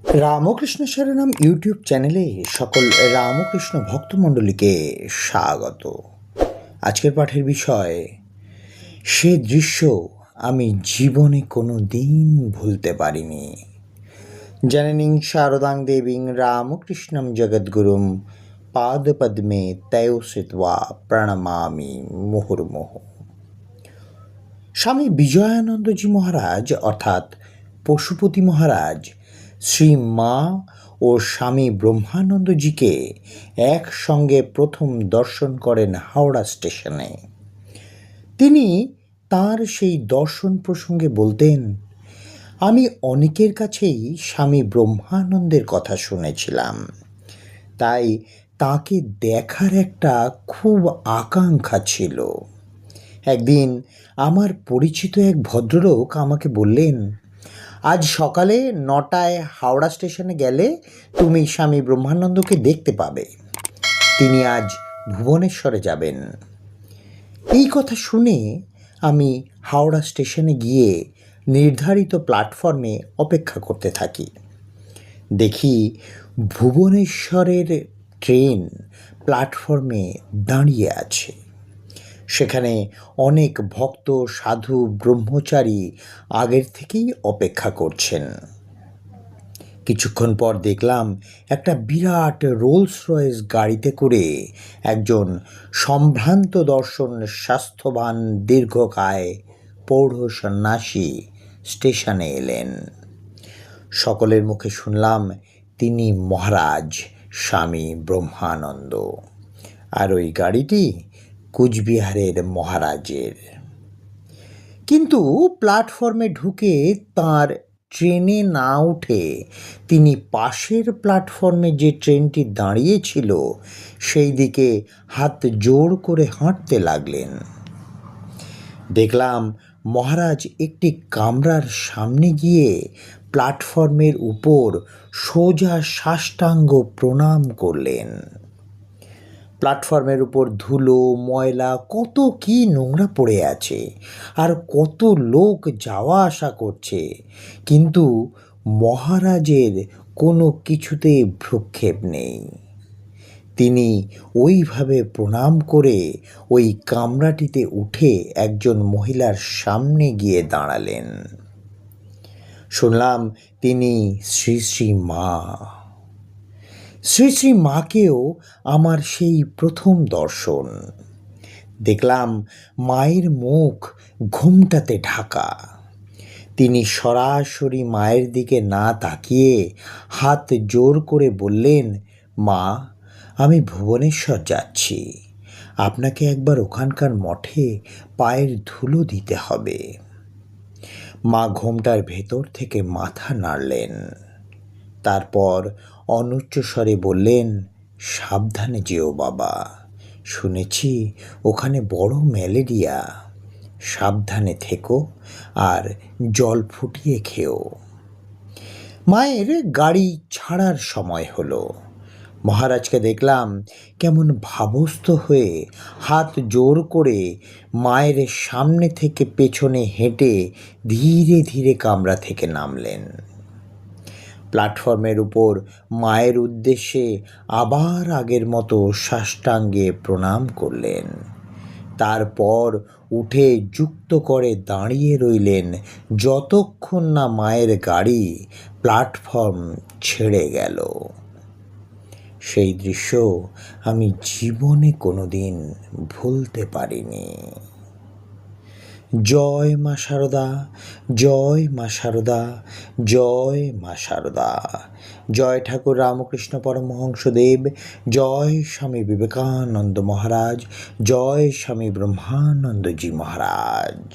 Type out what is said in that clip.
Ramakrishna শরণম YouTube চ্যানেলে সকল রামকৃষ্ণ ভক্তমণ্ডলীকে স্বাগত। আজকের পাঠের বিষয়, সে দৃশ্য আমি জীবনে কোনো দিন ভুলতে পারিনি। জননীং শারদাং দেবীং রামকৃষ্ণম জগদ্গুরুম পাদপদ্মে তয়ো শ্রিত্বা প্রণমামি মুহুর্মুহু। স্বামী বিজয়ানন্দজি মহারাজ অর্থাৎ পশুপতি মহারাজ শ্রী মা ও স্বামী ব্রহ্মানন্দজিকে একসঙ্গে প্রথম দর্শন করেন হাওড়া স্টেশনে। তিনি তাঁর সেই দর্শন প্রসঙ্গে বলতেন, আমি অনেকের কাছেই স্বামী ব্রহ্মানন্দের কথা শুনেছিলাম, তাই তাকে দেখার একটা খুব আকাঙ্ক্ষা ছিল। একদিন আমার পরিচিত এক ভদ্রলোক আমাকে বললেন, আজ সকালে 9টায় হাওড়া স্টেশনে গেলে তুমি স্বামী ব্রহ্মানন্দকে দেখতে পাবে। তিনি আজ ভুবনেশ্বরে যাবেন। এই কথা শুনে আমি হাওড়া স্টেশনে গিয়ে নির্ধারিত প্ল্যাটফর্মে অপেক্ষা করতে থাকি। দেখি ভুবনেশ্বরের ট্রেন প্ল্যাটফর্মে দাঁড়িয়ে আছে। সেখানে অনেক ভক্ত, সাধু, ব্রহ্মচারী আগের থেকেই অপেক্ষা করছেন। কিছুক্ষণ পর দেখলাম একটা বিরাট রোলস রয়েস গাড়িতে করে একজন সম্ভ্রান্ত দর্শন, স্বাস্থ্যবান, দীর্ঘকায় পৌঢ় সন্ন্যাসী স্টেশনে এলেন। সকলের মুখে শুনলাম তিনি মহারাজ স্বামী ব্রহ্মানন্দ, আর ওই গাড়িটি কুচবিহারের মহারাজের। কিন্তু প্ল্যাটফর্মে ঢুকে তার ট্রেনে না উঠে তিনি পাশের প্ল্যাটফর্মে যে ট্রেনটি দাঁড়িয়েছিল সেই দিকে হাত জোড় করে হাঁটতে লাগলেন। দেখলাম মহারাজ একটি কামরার সামনে গিয়ে প্ল্যাটফর্মের উপর সোজা সাষ্টাঙ্গ প্রণাম করলেন। প্ল্যাটফর্মের উপর ধুলো, ময়লা, কত কি নোংরা পড়ে আছে, আর কত লোক যাওয়া আসা করছে, কিন্তু মহারাজের কোনো কিছুতে ভ্রুক্ষেপ নেই। তিনি ওইভাবে প্রণাম করে ওই কামরাটিতে উঠে একজন মহিলার সামনে গিয়ে দাঁড়ালেন। শুনলাম তিনি শ্রী শ্রী মা। শ্রী শ্রী মাকেও আমার সেই প্রথম দর্শন। দেখলাম মায়ের মুখ ঘোমটাতে ঢাকা। তিনি সরাসরি মায়ের দিকে না তাকিয়ে হাত জোর করে বললেন, মা, আমি ভুবনেশ্বর যাচ্ছি, আপনাকে একবার ওখানকার মঠে পায়ের ধুলো দিতে হবে। মা ঘোমটার ভেতর থেকে মাথা নাড়লেন, তারপর অনুচ্চস্বরে বললেন, সাবধানে যেও বাবা, শুনেছি ওখানে বড় ম্যালেরিয়া, সাবধানে থেকো আর জল ফুটিয়ে খেও। মায়ের গাড়ি ছাড়ার সময় হলো। মহারাজকে দেখলাম কেমন ভাবস্থ হয়ে হাত জোর করে মায়ের সামনে থেকে পেছনে হেঁটে ধীরে ধীরে কামরা থেকে নামলেন। প্ল্যাটফর্মের উপর মায়ের উদ্দেশ্যে আবার আগের মতো সাষ্টাঙ্গে প্রণাম করলেন। তারপর উঠে যুক্ত করে দাঁড়িয়ে রইলেন যতক্ষণ না মায়ের গাড়ি প্ল্যাটফর্ম ছেড়ে গেল। সেই দৃশ্য আমি জীবনে কোনোদিন ভুলতে পারিনি। জয় মা শারদা, জয় মা শারদা, জয় মা শারদা। জয় ঠাকুর রামকৃষ্ণ পরমহংসদেব, জয় স্বামী বিবেকানন্দ মহারাজ, জয় স্বামী ব্রহ্মানন্দজি মহারাজ।